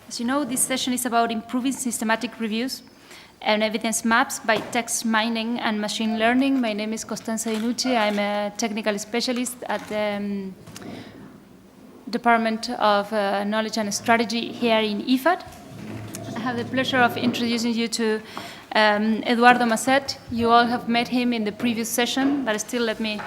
As you know, this session is about improving systematic reviews and evidence maps by text mining and machine learning. My name is Constanza Nucci. I'm a technical specialist at the Department of Knowledge and Strategy here in IFAD. I have the pleasure of introducing you to Edoardo Masset. You all have met him in the previous session, but still let me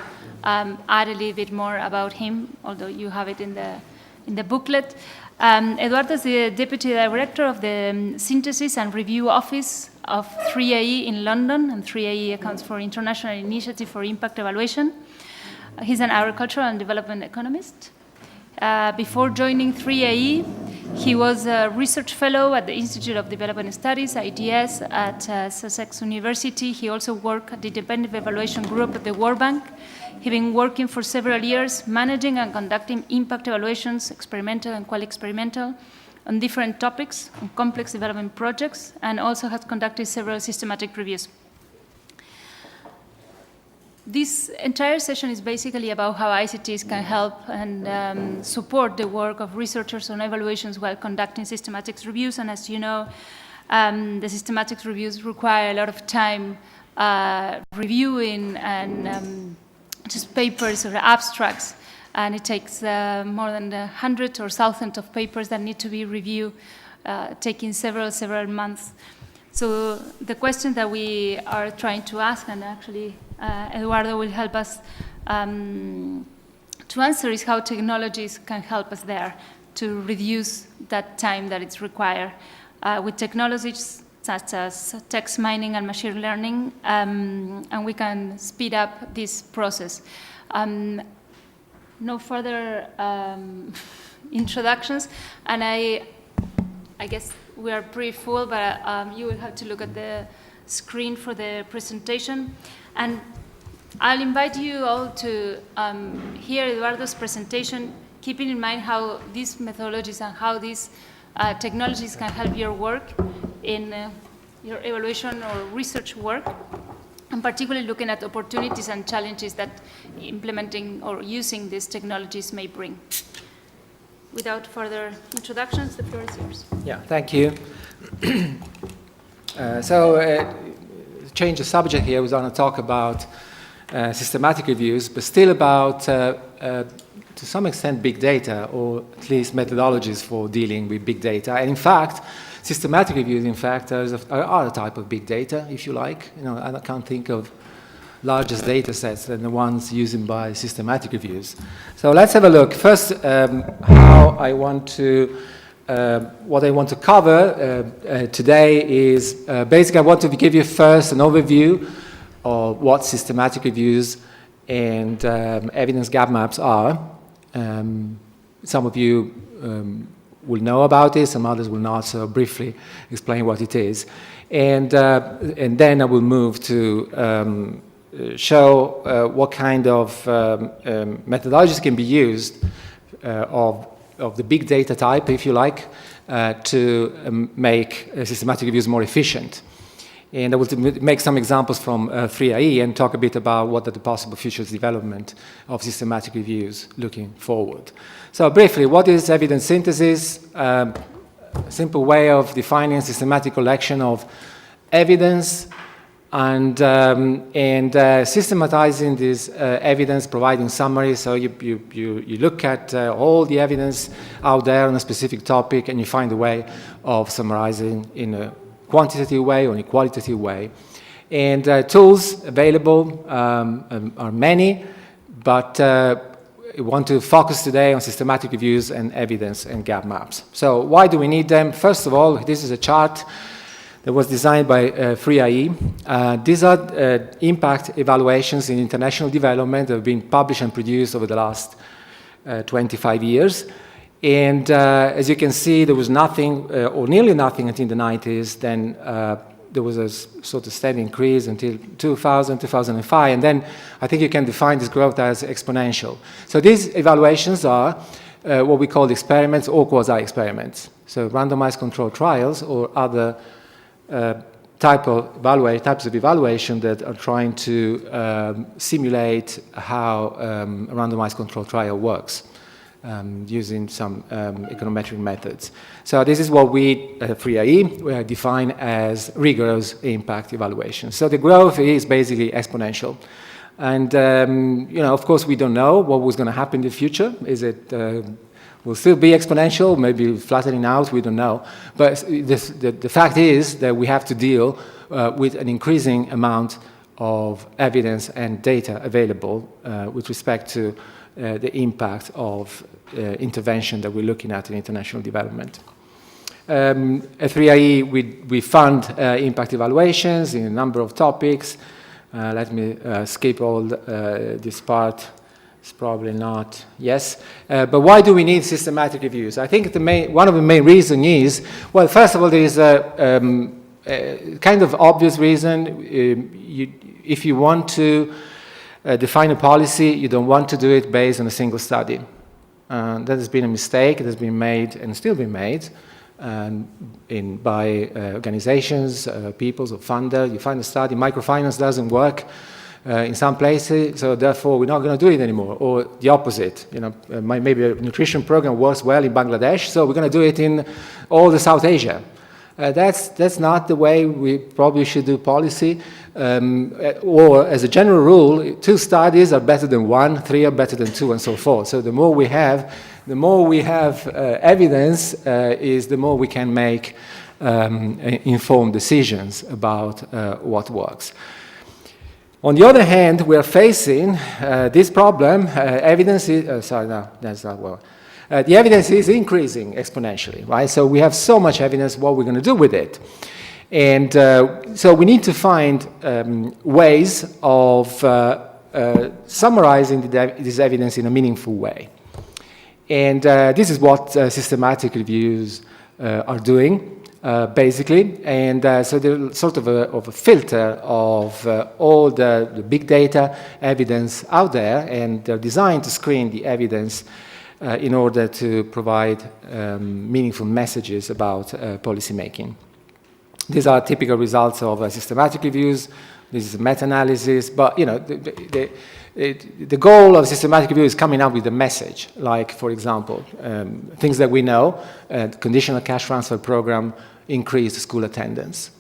add a little bit more about him, although you have it in the booklet. Edoardo is the Deputy Director of the Syntheses and Review Office of 3AE in London, and 3AE accounts for International Initiative for Impact Evaluation. He's an agricultural and development economist. Before joining 3AE, he was a research fellow at the Institute of Development Studies, IDS, at Sussex University. He also worked at the Independent Evaluation Group at the World Bank. He's been working for several years, managing and conducting impact evaluations, experimental and quasi-experimental, on different topics, on complex development projects, and also has conducted several systematic reviews. This entire session is basically about how ICTs can help and support the work of researchers on evaluations while conducting systematic reviews. And as you know, the systematic reviews require a lot of time reviewing and just papers or abstracts. And it takes more than 100 or thousands of papers that need to be reviewed, taking several months. So the question that we are trying to ask, and actually Edoardo will help us to answer, is how technologies can help us there to reduce that time that it's required. With technologies such as text mining and machine learning, and we can speed up this process. No further introductions, and I guess we are pretty full, but you will have to look at the screen for the presentation. And I'll invite you all to hear Edoardo's presentation, keeping in mind how these methodologies and how these technologies can help your work in your evaluation or research work, and particularly looking at opportunities and challenges that implementing or using these technologies may bring. Without further introductions, the floor is yours. Yeah, thank you. Change the subject here. We're going to talk about systematic reviews, but still about, to some extent, big data, or at least methodologies for dealing with big data. And in fact, systematic reviews, in fact, are a type of big data, if you like. You know, I can't think of largest data sets than the ones used by systematic reviews. So let's have a look. First, what I want to cover today is basically I want to give you first an overview of what systematic reviews and evidence gap maps are. Some of you will know about it, some others will not, so briefly explain what it is. And then I will move to show what kind of methodologies can be used of the big data type, if you like, to make systematic reviews more efficient. And I will make some examples from 3AE and talk a bit about what are the possible futures development of systematic reviews looking forward. So briefly, what is evidence synthesis? A simple way of defining systematic collection of evidence and systematizing this evidence, providing summaries. So you look at all the evidence out there on a specific topic, and you find a way of summarizing in a quantitative way or in a qualitative way. And tools available are many, but we want to focus today on systematic reviews and evidence and gap maps. So why do we need them? First of all, this is a chart that was designed by 3AE. These are impact evaluations in international development that have been published and produced over the last 25 years. And as you can see, there was nothing, or nearly nothing until the 90s. Then there was a sort of steady increase until 2000, 2005. And then I think you can define this growth as exponential. So these evaluations are what we call experiments or quasi-experiments. So randomized controlled trials or other types of evaluation that are trying to simulate how a randomized controlled trial works. using some econometric methods. So this is what we, 3IE, define as rigorous impact evaluation. So the growth is basically exponential. And, you know, of course, we don't know what was going to happen in the future. Is it will still be exponential, maybe flattening out, we don't know. But the fact is that we have to deal with an increasing amount of evidence and data available with respect to the impact of intervention that we're looking at in international development. At 3IE, we fund impact evaluations in a number of topics. Let me skip all this part. It's probably not, yes. But why do we need systematic reviews? I think one of the main reasons is, well, first of all, there is a kind of obvious reason. If you want to define a policy, you don't want to do it based on a single study. That has been a mistake. It has been made and still being made by organizations, peoples, or funders. You find a study, microfinance doesn't work in some places, so therefore we're not going to do it anymore. Or the opposite, you know, maybe a nutrition program works well in Bangladesh, so we're going to do it in all the South Asia. That's not the way we probably should do policy. Or as a general rule, 2 studies are better than 1, 3 are better than 2, and so forth. So the more we have evidence, the more we can make informed decisions about what works. On the other hand, we are facing this problem. Evidence is, sorry, no, that's not well. The evidence is increasing exponentially, right? So we have so much evidence, what we're going to do with it. And so we need to find ways of summarizing this evidence in a meaningful way. And this is what systematic reviews are doing, basically. And so they're sort of a filter of all the big data evidence out there, and they're designed to screen the evidence in order to provide meaningful messages about policy making. These are typical results of systematic reviews. This is a meta-analysis, but you know, the goal of systematic review is coming up with a message, like, for example, things that we know, conditional cash transfer program increased school attendance.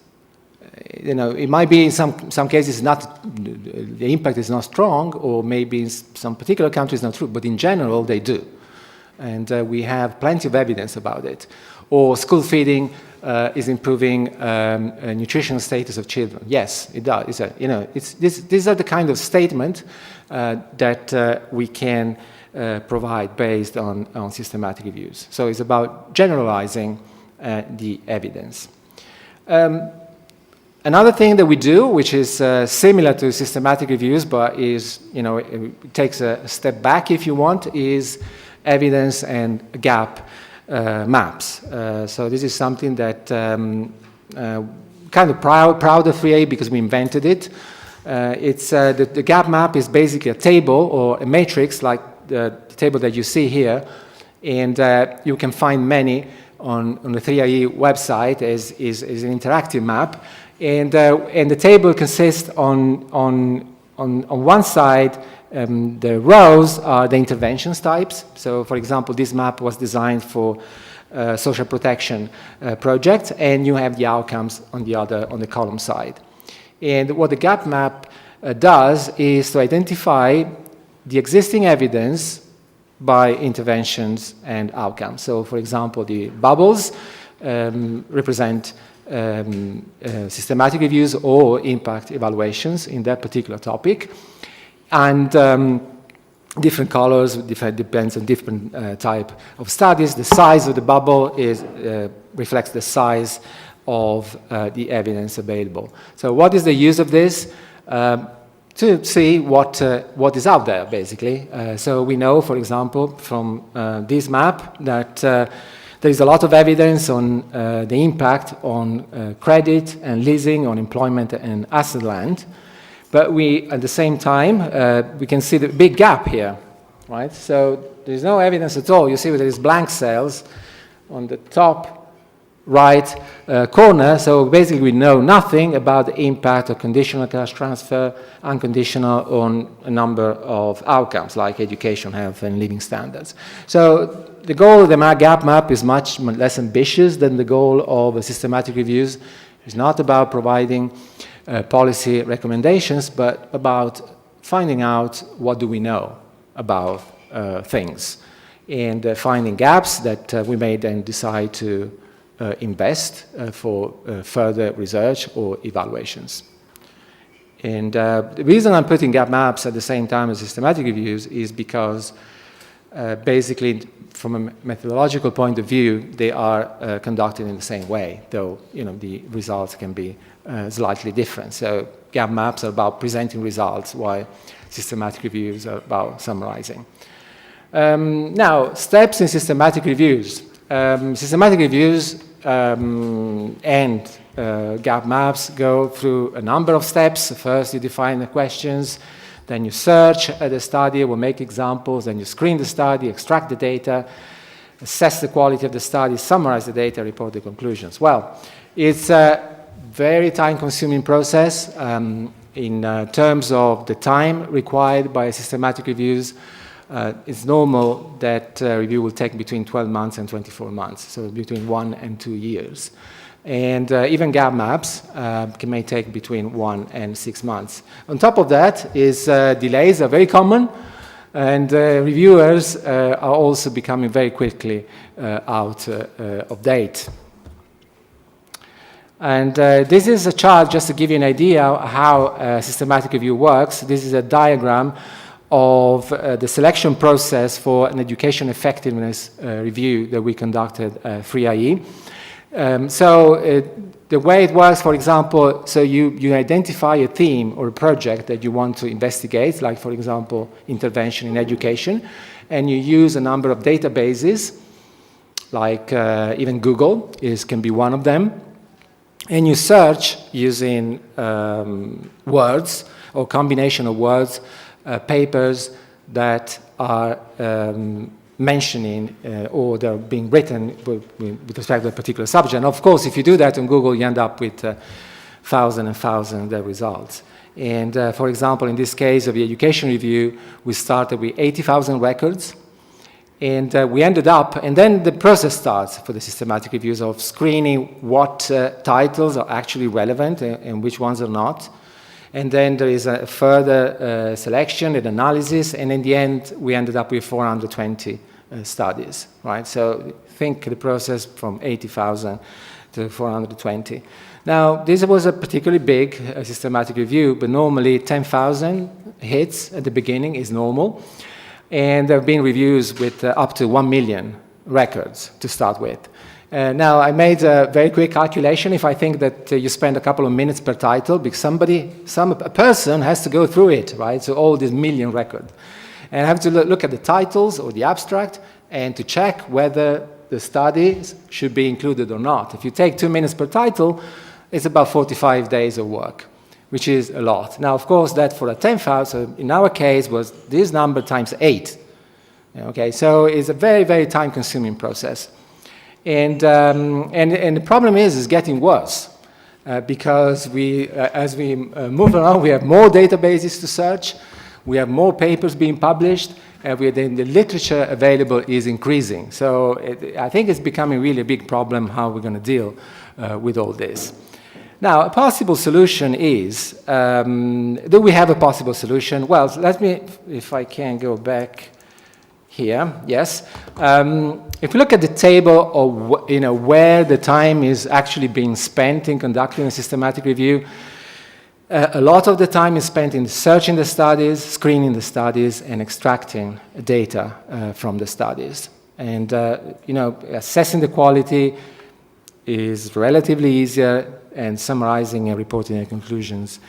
You know, it might be in some cases the impact is not strong, or maybe in some particular countries not true, but in general they do. And we have plenty of evidence about it. Or school feeding is improving nutritional status of children. Yes, it does. These are the kind of statement that we can provide based on systematic reviews. So it's about generalizing the evidence. Another thing that we do, which is similar to systematic reviews, but is, you know, it takes a step back if you want, is evidence and gap maps. So this is something that kind of proud of 3A because we invented it. The gap map is basically a table or a matrix like the table that you see here, and you can find many on the 3IE website as an interactive map. And the table consists on one side, the rows are the interventions types. So, for example, this map was designed for social protection project, and you have the outcomes on the column side. And what the gap map does is to identify the existing evidence by interventions and outcomes. So, for example, the bubbles represent systematic reviews or impact evaluations in that particular topic. And different colors depends on different type of studies. The size of the bubble reflects the size of the evidence available. So what is the use of this? To see what is out there, basically. So we know, for example, from this map that there is a lot of evidence on the impact on credit and leasing, on employment and asset land. But at the same time, we can see the big gap here, right? So there's no evidence at all. You see there is blank cells on the top right corner. So basically we know nothing about the impact of conditional cash transfer, unconditional, on a number of outcomes like education, health, and living standards. So the goal of the gap map is much less ambitious than the goal of systematic reviews. It's not about providing policy recommendations, but about finding out what do we know about things, and finding gaps that we may then decide to invest for further research or evaluations. And the reason I'm putting gap maps at the same time as systematic reviews is because basically from a methodological point of view, they are conducted in the same way, though the results can be slightly different. So gap maps are about presenting results, while systematic reviews are about summarizing. Now, steps in systematic reviews. Systematic reviews and gap maps go through a number of steps. First, you define the questions, then you search the study, or make examples, then you screen the study, extract the data, assess the quality of the study, summarize the data, report the conclusions. Well, it's a very time-consuming process in terms of the time required by systematic reviews. It's normal that review will take between 12 months and 24 months, so between 1 and 2 years. And even gap maps may take between 1 and 6 months. On top of that is delays are very common, and reviewers are also becoming very quickly out of date. And this is a chart just to give you an idea how systematic review works. This is a diagram of the selection process for an education effectiveness review that we conducted 3IE. The way it works, for example, so you identify a theme or a project that you want to investigate, like, for example, intervention in education, and you use a number of databases, like even Google can be one of them, and you search using words or combination of words, papers that are mentioning or they're being written with respect to a particular subject. And of course, if you do that on Google, you end up with thousands and thousands of results. And for example, in this case of the education review, we started with 80,000 records. And we ended up, and then the process starts for the systematic reviews of screening what titles are actually relevant and which ones are not. And then there is a further selection and analysis, and in the end, we ended up with 420 studies, right? So think the process from 80,000 to 420. Now, this was a particularly big systematic review, but normally 10,000 hits at the beginning is normal. And there have been reviews with up to 1 million records to start with. Now, I made a very quick calculation. If I think that you spend a couple of minutes per title, because a person has to go through it, right? So all these million records. And I have to look at the titles or the abstract and to check whether the studies should be included or not. If you take 2 minutes per title, it's about 45 days of work, which is a lot. Now, of course, that for a 10,000, in our case, was this number times 8. Okay, so it's a very, very time-consuming process. And the problem is getting worse because as we move along, we have more databases to search, we have more papers being published, and the literature available is increasing. So I think it's becoming really a big problem how we're going to deal with all this. Now, a possible solution is, do we have a possible solution? Well, let me, if I can go back here, yes. If you look at the table of where the time is actually being spent in conducting a systematic review, a lot of the time is spent in searching the studies, screening the studies, and extracting data from the studies. And assessing the quality is relatively easier, and summarizing and reporting the conclusions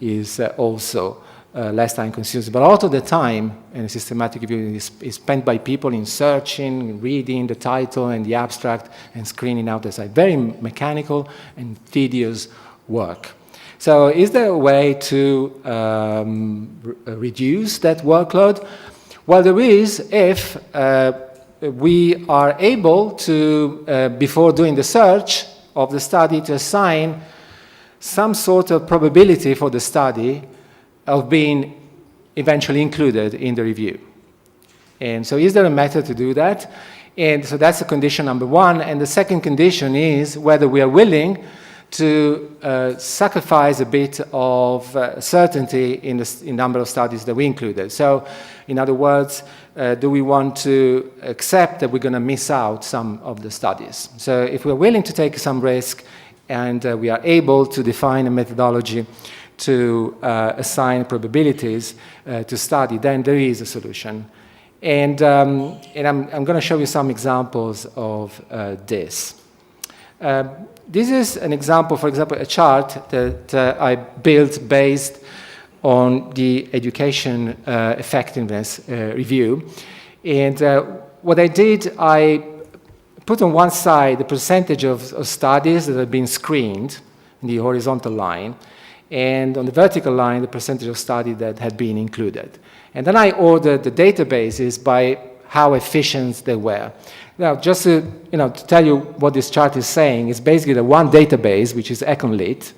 is also less time consuming. But a lot of the time in a systematic review is spent by people in searching, reading the title and the abstract, and screening out the site. Very mechanical and tedious work. So is there a way to reduce that workload? Well, there is if we are able to, before doing the search of the study, to assign some sort of probability for the study of being eventually included in the review. And so is there a method to do that? And so that's the condition number one. And the second condition is whether we are willing to sacrifice a bit of certainty in the number of studies that we included. So, in other words, do we want to accept that we're going to miss out some of the studies? So if we're willing to take some risk and we are able to define a methodology to assign probabilities to study, then there is a solution. And I'm going to show you some examples of this. This is an example, for example, a chart that I built based on the education effectiveness review. And what I did, I put on one side the percentage of studies that have been screened in the horizontal line, and on the vertical line, the percentage of studies that had been included. And then I ordered the databases by how efficient they were. Now, just to tell you what this chart is saying, it's basically the one database, which is EconLit,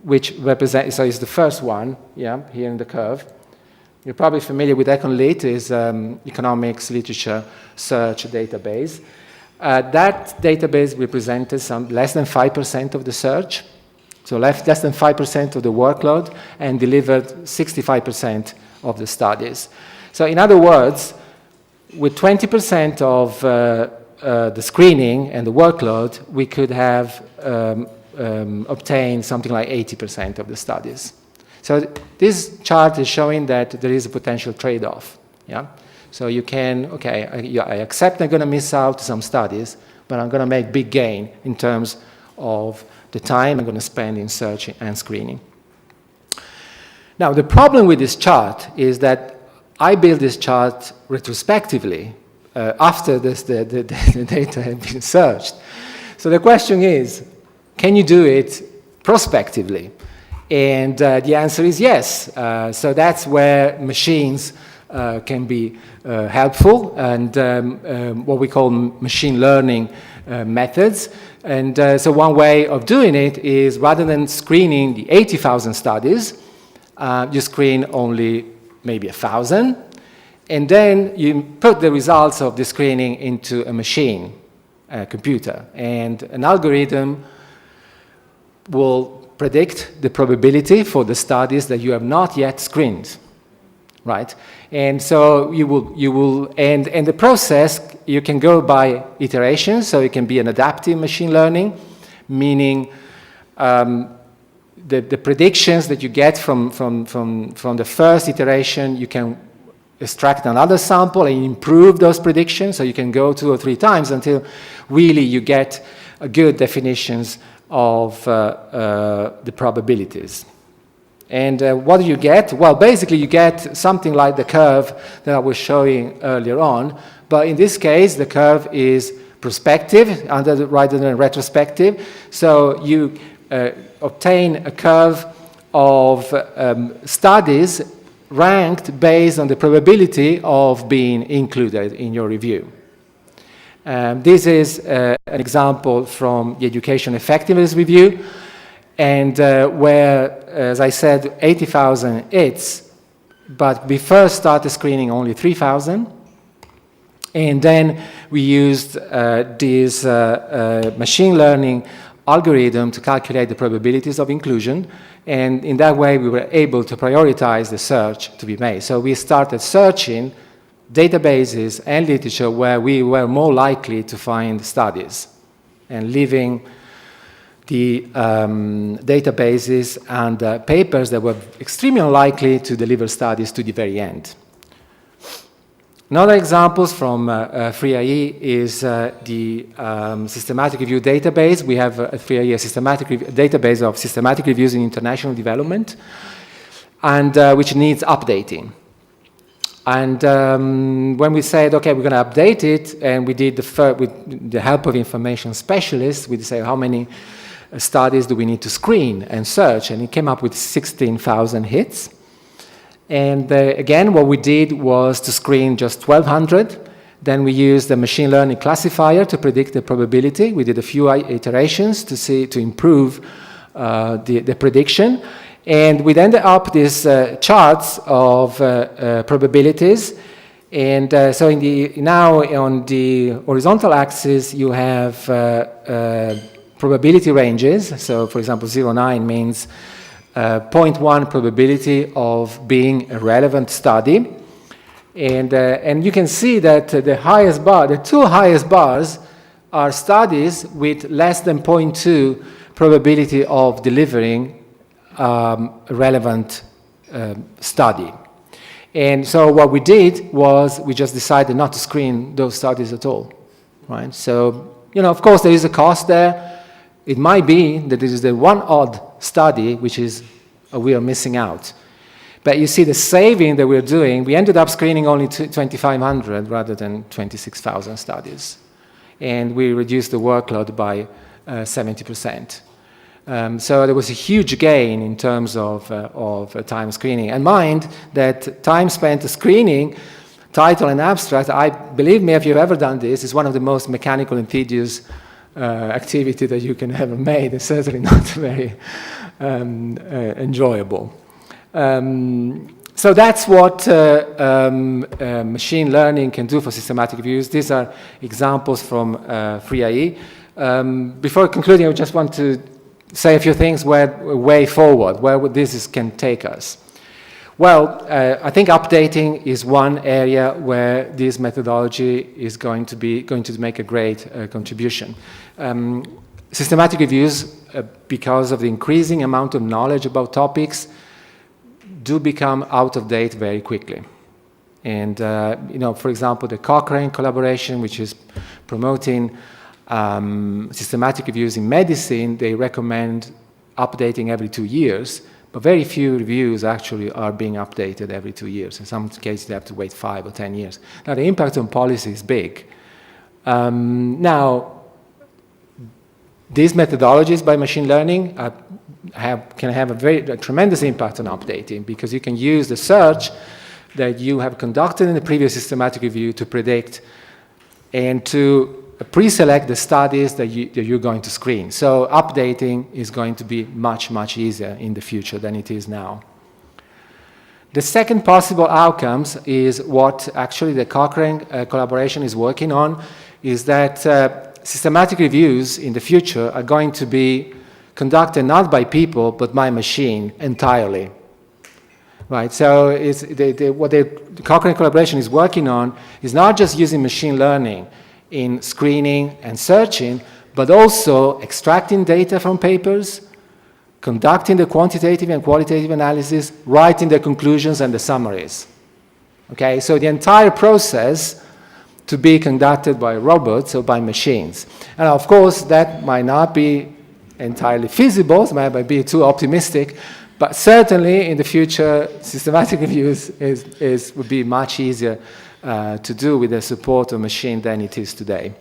which represents, so it's the first one, yeah, here in the curve. You're probably familiar with EconLit, is economics, literature, search database. That database represented some less than 5% of the search, so less than 5% of the workload, and delivered 65% of the studies. So in other words, with 20% of the screening and the workload, we could have obtained something like 80% of the studies. So this chart is showing that there is a potential trade-off. Yeah? So you can, okay, I accept I'm going to miss out some studies, but I'm going to make big gain in terms of the time I'm going to spend in searching and screening. Now, the problem with this chart is that I built this chart retrospectively after the data had been searched. So the question is, can you do it prospectively? And the answer is yes. So that's where machines can be helpful, and what we call machine learning methods. And so one way of doing it is, rather than screening the 80,000 studies, you screen only maybe 1,000, and then you put the results of the screening into a machine, a computer, and an algorithm will predict the probability for the studies that you have not yet screened, right? And so and the process, you can go by iterations, so it can be an adaptive machine learning, meaning the predictions that you get from the first iteration, you can extract another sample and improve those predictions, so you can go 2 or 3 times until really you get good definitions of the probabilities. And what do you get? Well, basically you get something like the curve that I was showing earlier on, but in this case the curve is prospective rather than retrospective, so you obtain a curve of studies ranked based on the probability of being included in your review. This is an example from the Education Effectiveness Review, and where, as I said, 80,000 hits, but we first started screening only 3,000, and then we used this machine learning algorithm to calculate the probabilities of inclusion, and in that way we were able to prioritize the search to be made. So we started searching databases and literature where we were more likely to find studies, and leaving the databases and papers that were extremely unlikely to deliver studies to the very end. Another example from FreeIE is the systematic review database. We have at FreeIE a database of systematic reviews in international development, and which needs updating. And when we said, okay, we're going to update it, and we did with the help of information specialists, we decided how many studies do we need to screen and search, and it came up with 16,000 hits. And again, what we did was to screen just 1,200, Then we used the machine learning classifier to predict the probability. We did a few iterations to improve the prediction. And we ended up these charts of probabilities. And so now on the horizontal axis, you have probability ranges. So for example, 0.9 means 0.1 probability of being a relevant study. And you can see that the highest bar, the two highest bars, are studies with less than 0.2 probability of delivering a relevant study. And so what we did was we just decided not to screen those studies at all, right? So, of course, there is a cost there. It might be that this is the one odd study which is we are missing out. But you see the saving that we're doing, we ended up screening only 2,500 rather than 26,000 studies. And we reduced the workload by 70%. So there was a huge gain in terms of time screening. And mind that time spent screening, title and abstract, believe me, if you've ever done this, is one of the most mechanical and tedious activity that you can ever make. It's certainly not very enjoyable. So that's what machine learning can do for systematic reviews. These are examples from FreeIE. Before concluding, I just want to say a few things way forward, where this can take us. Well, I think updating is one area where this methodology is going to make a great contribution. Systematic reviews, because of the increasing amount of knowledge about topics, do become out of date very quickly. And, for example, the Cochrane collaboration, which is promoting systematic reviews in medicine, they recommend updating every 2 years, but very few reviews actually are being updated every 2 years. In some cases, they have to wait 5 or 10 years. Now, the impact on policy is big. Now, these methodologies by machine learning can have a tremendous impact on updating, because you can use the search that you have conducted in the previous systematic review to predict and to pre-select the studies that you're going to screen. So updating is going to be much, much easier in the future than it is now. The second possible outcomes is what actually the Cochrane collaboration is working on, is that systematic reviews in the future are going to be conducted not by people, but by machine entirely. Right, so what the Cochrane collaboration is working on is not just using machine learning in screening and searching, but also extracting data from papers, conducting the quantitative and qualitative analysis, writing the conclusions and the summaries. Okay, so the entire process to be conducted by robots or by machines. And of course, that might not be entirely feasible, it might be too optimistic, but certainly in the future, systematic reviews would be much easier to do with the support of machine than it is today.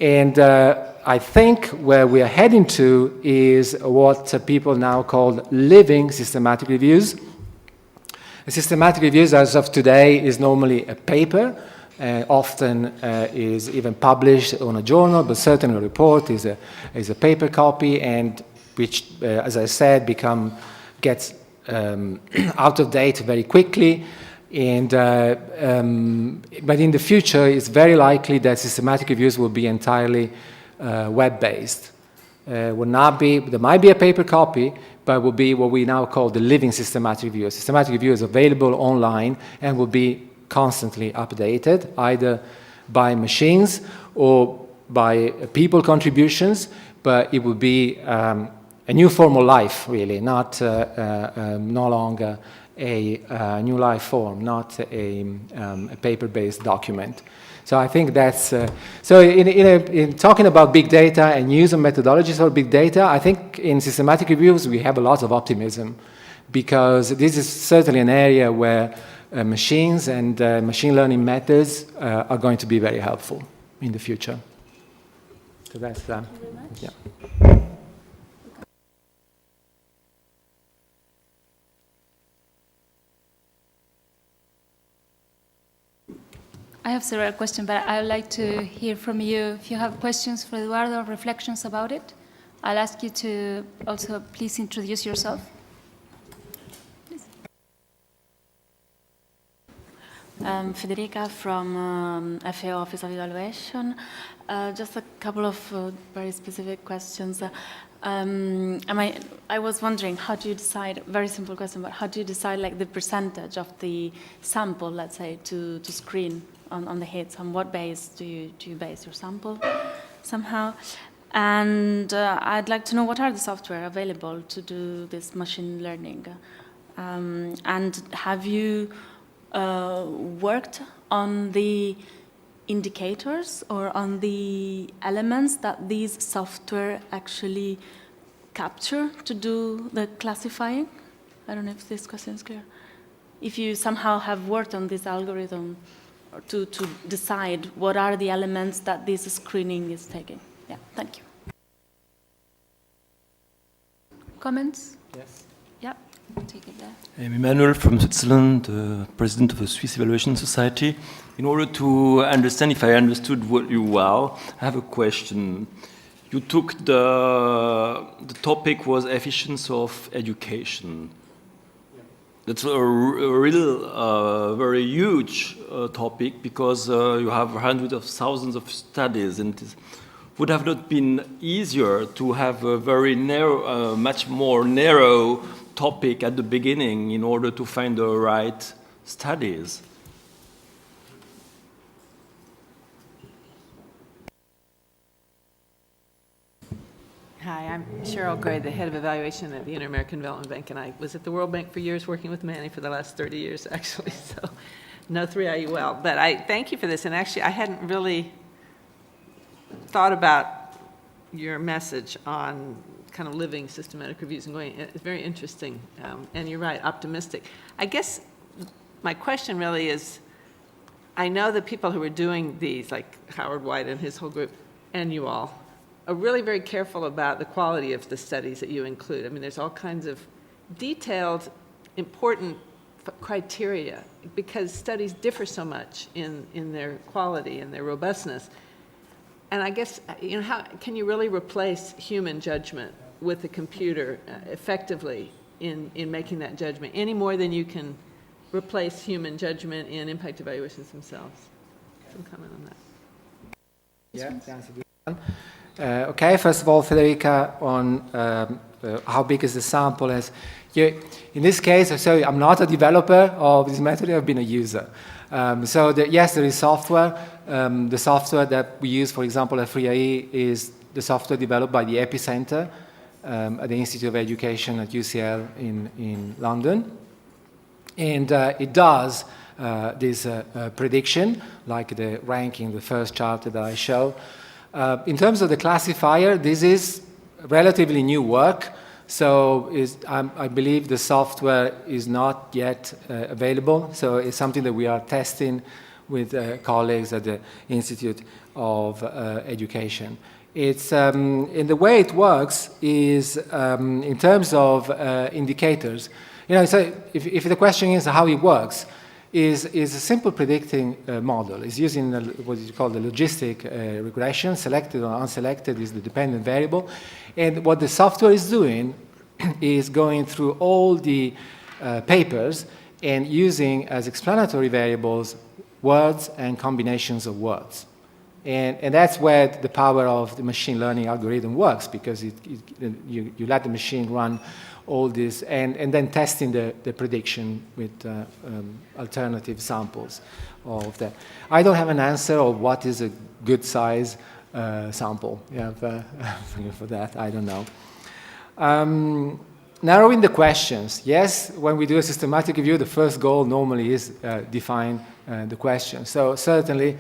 And I think where we are heading to is what people now call living systematic reviews. A systematic reviews as of today is normally a paper, often is even published on a journal, but certainly a report is a paper copy, and which, as I said, gets out of date very quickly. And but in the future, it's very likely that systematic reviews will be entirely web-based. There might be a paper copy, but will be what we now call the living systematic review. Systematic review is available online and will be constantly updated, either by machines or by people contributions, but it will be a new form of life, really, not no longer a new life form, not a paper-based document. So I think that's, so in talking about big data and use of methodologies for big data, I think in systematic reviews we have a lot of optimism, because this is certainly an area where machines and machine learning methods are going to be very helpful in the future. So that's, Thank you very much. Yeah. I have several questions, but I would like to hear from you. If you have questions for Edoardo or reflections about it, I'll ask you to also please introduce yourself. Federica from FAO Office of Evaluation. Just a couple of very specific questions. I was wondering, how do you decide, very simple question, but how do you decide like the percentage of the sample, let's say, to screen on the hits? On what base do you base your sample somehow? And I'd like to know, what are the software available to do this machine learning? And have you worked on the indicators or on the elements that these software actually capture to do the classifying? I don't know if this question is clear. If you somehow have worked on this algorithm to decide what are the elements that this screening is taking. Yeah, thank you. Comments? Yes. Yeah, take it there. I'm Emmanuel from Switzerland, president of the Swiss Evaluation Society. In order to understand if I understood what you well, I have a question. You took the topic was efficiency of education. That's a real, very huge topic, because you have hundreds of thousands of studies, and it would have not been easier to have a very narrow, much more narrow topic at the beginning in order to find the right studies. Hi, I'm Cheryl Gray, the head of evaluation at the Inter-American Development Bank, and I was at the World Bank for years, working with Manny for the last 30 years, actually, so know 3IU well. But I thank you for this, and actually I hadn't really thought about your message on kind of living systematic reviews and going. It's very interesting, and you're right, optimistic. I guess my question really is, I know the people who are doing these, like Howard White and his whole group, and you all, are really very careful about the quality of the studies that you include. I mean, there's all kinds of detailed, important criteria, because studies differ so much in their quality and their robustness. And I guess, you know, how can you really replace human judgment with a computer effectively in making that judgment, any more than you can replace human judgment in impact evaluations themselves? Some comment on that. Yeah, that's a good one. Okay, first of all, Federica, on how big is the sample? In this case, so I'm not a developer of this method, I've been a user. Yes, there is software. The software that we use, for example, at 3IE is the software developed by the Epicenter at the Institute of Education at UCL in London. And it does this prediction, like the ranking, the first chart that I show. In terms of the classifier, this is relatively new work, so I believe the software is not yet available, so it's something that we are testing with colleagues at the Institute of Education. It's, in the way it works is in terms of indicators. You know, so if the question is how it works, is a simple predicting model. It's using what is called the logistic regression. Selected or unselected is the dependent variable. And what the software is doing is going through all the papers and using as explanatory variables words and combinations of words. And that's where the power of the machine learning algorithm works, because you let the machine run all this, and then testing the prediction with alternative samples of that. I don't have an answer of what is a good size sample. Yeah, for that, I don't know. Narrowing the questions. Yes, when we do a systematic review, the first goal normally is define the question. So certainly,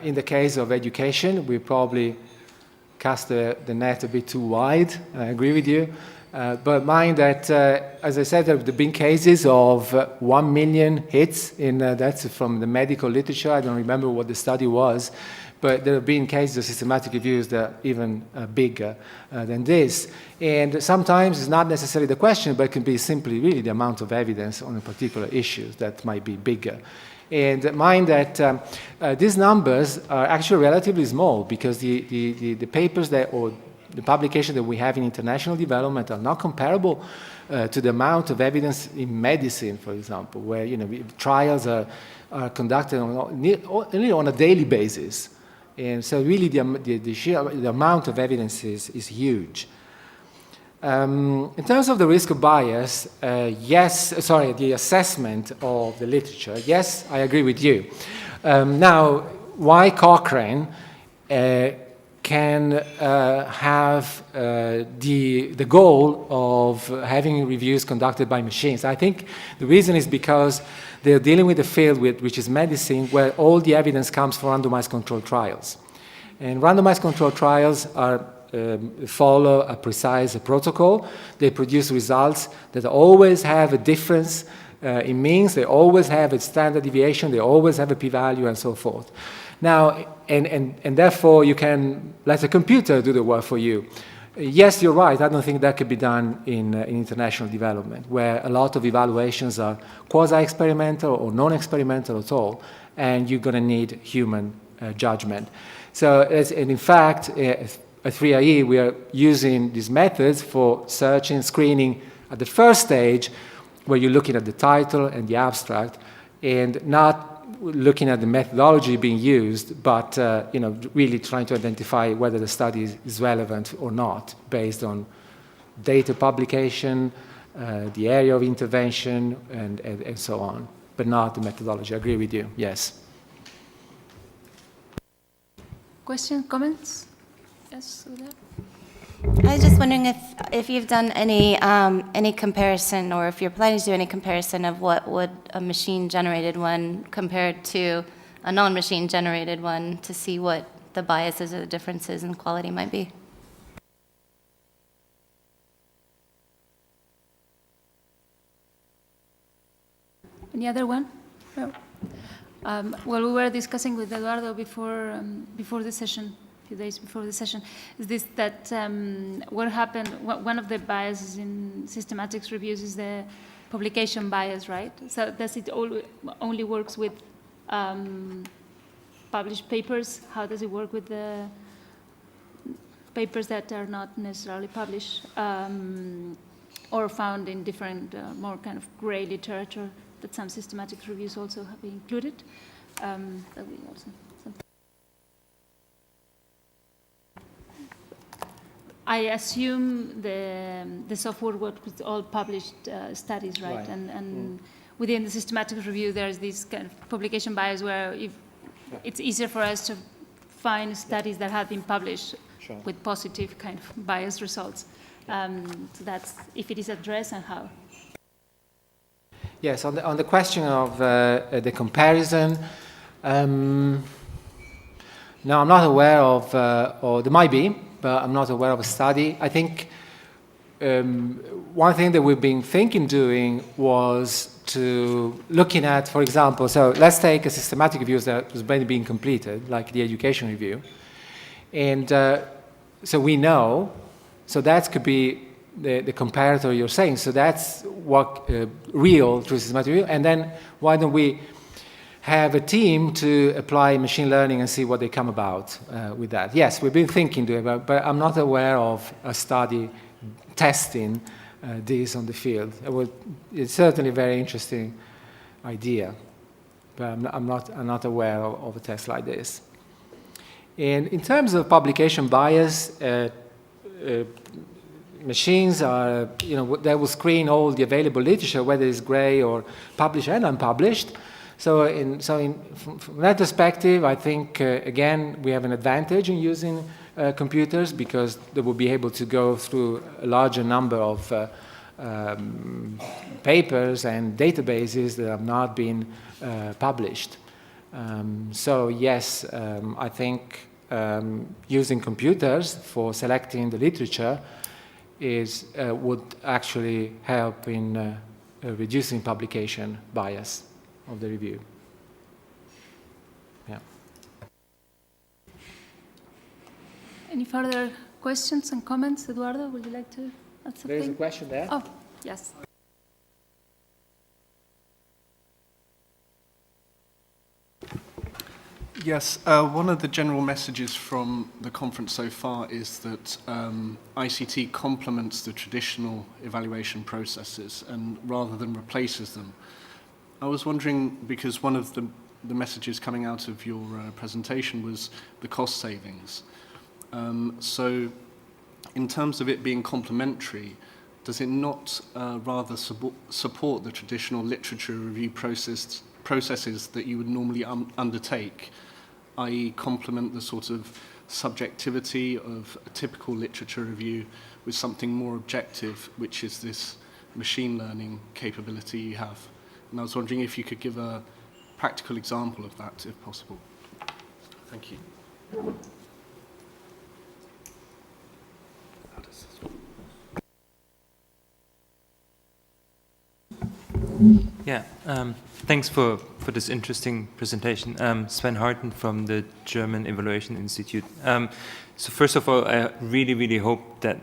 in the case of education, we probably cast the net a bit too wide. I agree with you. But mind that, as I said, there have been cases of 1 million hits, that's from the medical literature. I don't remember what the study was, but there have been cases of systematic reviews that are even bigger than this. And sometimes it's not necessarily the question, but it can be simply really the amount of evidence on a particular issue that might be bigger. And mind that these numbers are actually relatively small because the papers that, or the publications that we have in international development are not comparable to the amount of evidence in medicine, for example, where trials are conducted only on a daily basis. And so really the amount of evidence is huge. In terms of the risk of bias, the assessment of the literature, yes, I agree with you. Now, why Cochrane can have the goal of having reviews conducted by machines? I think the reason is because they're dealing with a field which is medicine, where all the evidence comes from randomized controlled trials. And randomized controlled trials follow a precise protocol. They produce results that always have a difference in means, they always have a standard deviation, they always have a p-value, and so forth. Now, and therefore you can let a computer do the work for you. Yes, you're right, I don't think that could be done in international development, where a lot of evaluations are quasi-experimental or non-experimental at all, and you're going to need human judgment. So, and in fact, at 3IE, we are using these methods for searching, screening at the first stage, where you're looking at the title and the abstract, and not looking at the methodology being used, but really trying to identify whether the study is relevant or not, based on data publication, the area of intervention, and so on, but not the methodology. I agree with you, yes. Questions, comments? Yes, with that? I was just wondering if you've done any comparison, or if you're planning to do any comparison of what would a machine-generated one compared to a non-machine-generated one, to see what the biases or the differences in quality might be. Any other one? No. Well, we were discussing with Edoardo before the session, a few days before the session, is this that what happened, one of the biases in systematics reviews is the publication bias, right? So does it only works with published papers? How does it work with the papers that are not necessarily published or found in different, more kind of gray literature that some systematic reviews also have been included? That we also. I assume the software works with all published studies, right? And within the systematic review, there's this kind of publication bias where it's easier for us to find studies that have been published with positive kind of bias results. So that's if it is addressed and how. Yes, on the question of the comparison, no, I'm not aware of, or there might be, but I'm not aware of a study. I think one thing that we've been doing was to looking at, for example, so let's take a systematic review that was being completed, like the education review. And so we know, so that could be the comparator you're saying. So that's what real through systematic review. And then why don't we have a team to apply machine learning and see what they come about with that? Yes, we've been thinking about it, but I'm not aware of a study testing this on the field. It's certainly a very interesting idea, but I'm not aware of a test like this. And in terms of publication bias, machines are, they will screen all the available literature, whether it's gray or published and unpublished. So from that perspective, I think, again, we have an advantage in using computers because they will be able to go through a larger number of papers and databases that have not been published. So yes, I think using computers for selecting the literature would actually help in reducing publication bias of the review. Yeah. Any further questions and comments? Edoardo, would you like to add something? There is a question there. Oh, yes. Yes, one of the general messages from the conference so far is that ICT complements the traditional evaluation processes and rather than replaces them. I was wondering, because one of the messages coming out of your presentation was the cost savings. So in terms of it being complementary, does it not rather support the traditional literature review processes that you would normally undertake, i.e. complement the sort of subjectivity of a typical literature review with something more objective, which is this machine learning capability you have? And I was wondering if you could give a practical example of that, if possible. Thank you. Yeah, thanks for this interesting presentation. Sven Harten from the German Evaluation Institute. So first of all, I really hope that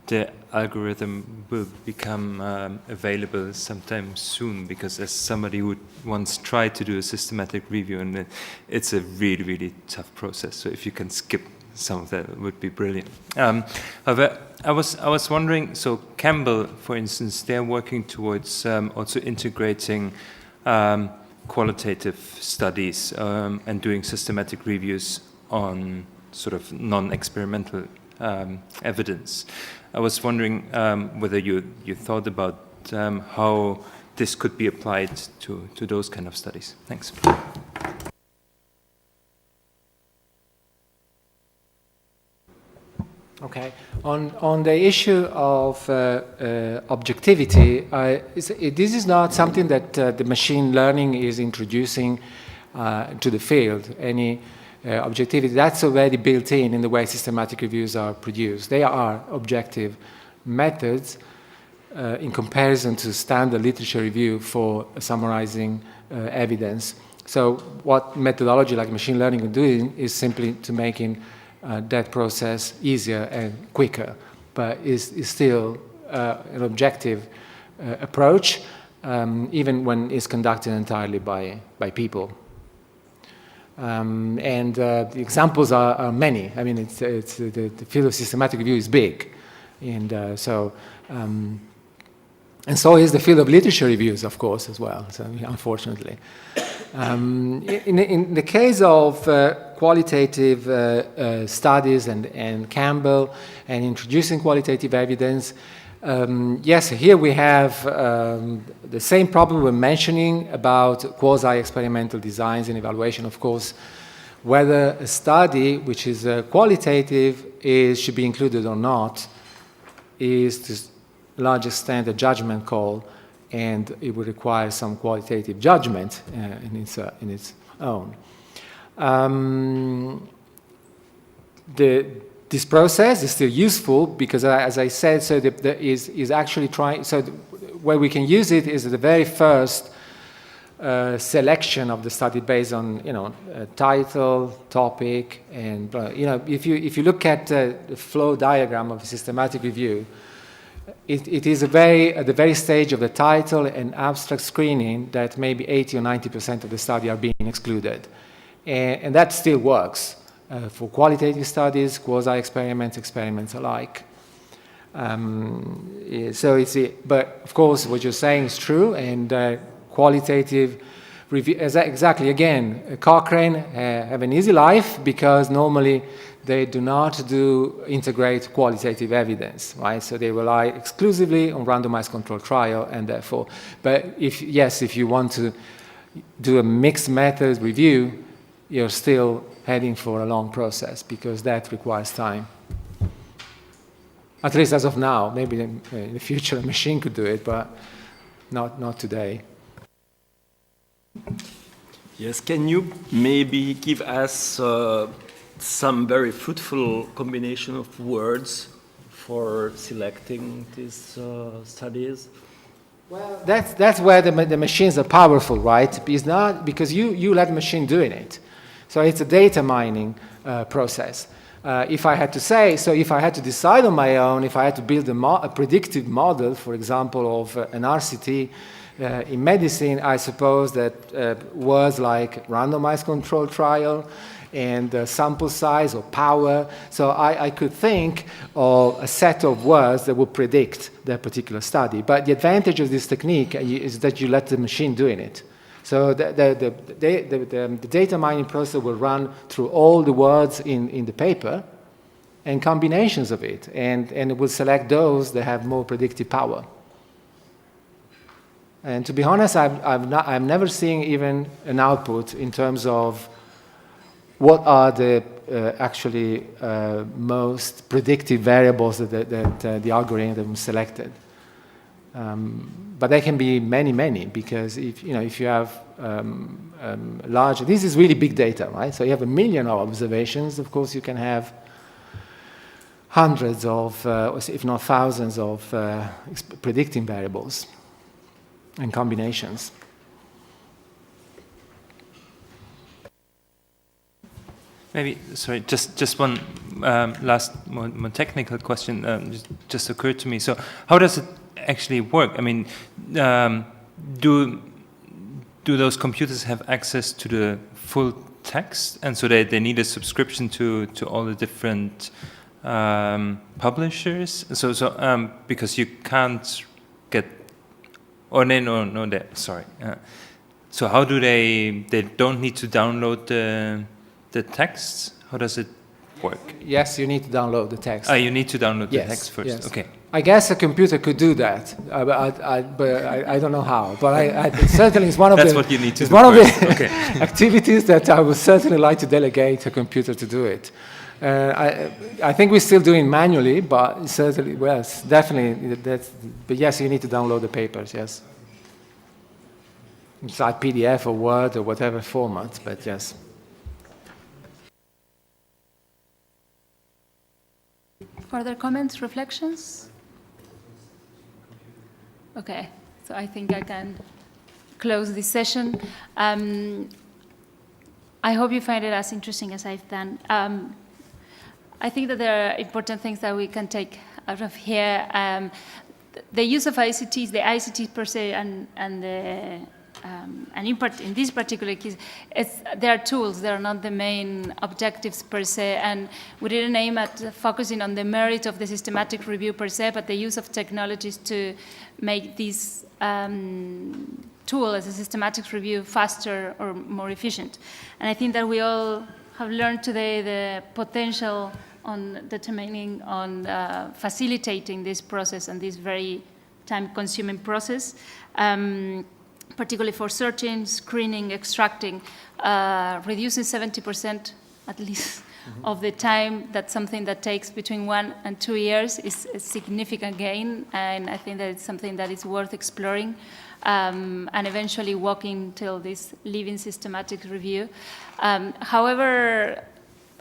the algorithm will become available sometime soon, because as somebody who once tried to do a systematic review, and it's a really tough process. So if you can skip some of that, it would be brilliant. However, I was wondering, so Campbell, for instance, they're working towards also integrating qualitative studies and doing systematic reviews on sort of non-experimental evidence. I was wondering whether you thought about how this could be applied to those kind of studies. Thanks. Okay. On the issue of objectivity, this is not something that the machine learning is introducing to the field. Any objectivity, that's already built in the way systematic reviews are produced. They are objective methods in comparison to standard literature review for summarizing evidence. So what methodology like machine learning is doing is simply to making that process easier and quicker, but is still an objective approach, even when it's conducted entirely by people. The examples are many. I mean, the field of systematic review is big, and so is the field of literature reviews, of course, as well. So unfortunately. In the case of qualitative studies and Campbell and introducing qualitative evidence, yes, here we have the same problem we're mentioning about quasi-experimental designs and evaluation. Of course, whether a study which is qualitative should be included or not is to a large extent a judgment call, and it would require some qualitative judgment in its own. This process is still useful because, as I said, so is actually trying. So where we can use it is the very first selection of the study based on title, topic, and if you look at the flow diagram of a systematic review. It is at the very stage of the title and abstract screening that maybe 80 or 90% of the study are being excluded. And that still works for qualitative studies, experiments alike. But of course, what you're saying is true, and qualitative review, exactly, again, Cochrane have an easy life because normally they do not integrate qualitative evidence, right? So they rely exclusively on randomized controlled trial, and therefore, but if you want to do a mixed method review, you're still heading for a long process because that requires time. At least as of now. Maybe in the future a machine could do it, but not today. Yes, can you maybe give us some very fruitful combination of words for selecting these studies? Well, that's where the machines are powerful, right? It's not because you let the machine doing it. So it's a data mining process. If I had to decide on my own, if I had to build a predictive model, for example, of an RCT In medicine, I suppose that words like randomized control trial and sample size or power. So I could think of a set of words that would predict that particular study. But the advantage of this technique is that you let the machine doing it. So the data mining process will run through all the words in the paper and combinations of it, and it will select those that have more predictive power. And to be honest, I'm never seeing even an output in terms of what are the actually most predictive variables that the algorithm selected. But there can be many, many, because if you have large, this is really big data, right? So you have 1 million observations. Of course, you can have hundreds of, if not thousands of predicting variables and combinations. Maybe, sorry, just one last more technical question just occurred to me. So how does it actually work? I mean, do those computers have access to the full text, and so they need a subscription to all the different publishers? So because you can't get, or no, sorry. So how do they don't need to download the text? How does it work? Yes, you need to download the text. You need to download the text first. Yes. Okay. I guess a computer could do that, but I don't know how. But it certainly is one of That's the. what you need to it's do one first. of the Okay. activities that I would certainly like to delegate a computer to do it. I think we're still doing manually, but certainly, well, it's definitely that's. But yes, you need to download the papers. Yes. It's like PDF or Word or whatever format, but yes. Further comments, reflections? Okay, so I think I can close this session. I hope you find it as interesting as I've done. I think that there are important things that we can take out of here. The use of ICTs, the ICT per se, and in this particular case, they are tools. They are not the main objectives per se, and we didn't aim at focusing on the merit of the systematic review per se, but the use of technologies to make this tool as a systematic review faster or more efficient. And I think that we all have learned today the potential on determining, on facilitating this process and this very time-consuming process. Particularly for searching, screening, extracting, reducing 70% at least of the time that something that takes between 1 and 2 years is a significant gain, and I think that it's something that is worth exploring, and eventually walking till this living systematic review. However,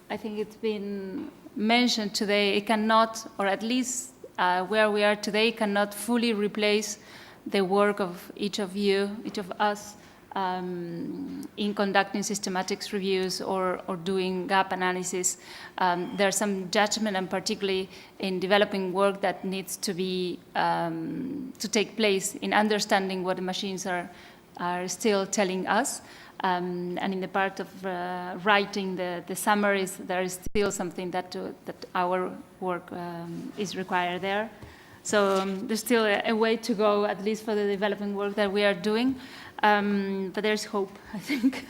I think it's been mentioned today, it cannot, or at least where we are today, cannot fully replace the work of each of you, each of us, in conducting systematics reviews or doing gap analysis. There's some judgment, and particularly in developing work that needs to be to take place in understanding what the machines are still telling us. And in the part of writing the summaries, there is still something that our work is required there. So there's still a way to go, at least for the developing work that we are doing. But there's hope, I think.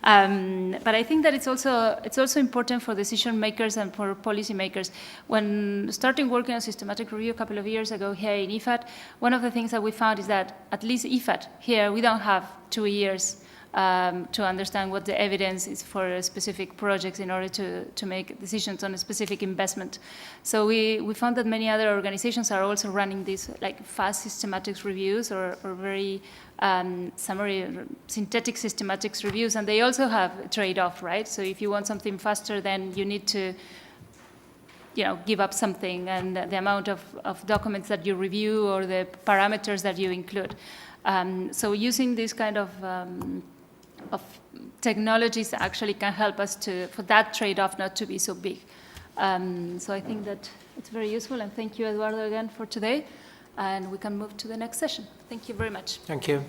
But I think that it's also important for decision makers and for policy makers. When starting working on systematic review a couple of years ago here in IFAD, one of the things that we found is that at least IFAD here, we don't have 2 years to understand what the evidence is for specific projects in order to make decisions on a specific investment. So we found that many other organizations are also running these like fast systematics reviews or very summary, synthetic systematics reviews, and they also have a trade-off, right? So if you want something faster, then you need to give up something, and the amount of documents that you review or the parameters that you include. So using this kind of technologies actually can help us for that trade-off not to be so big. So I think that it's very useful, and thank you, Edoardo, again for today. and we can move to the next session. Thank you very much. Thank you.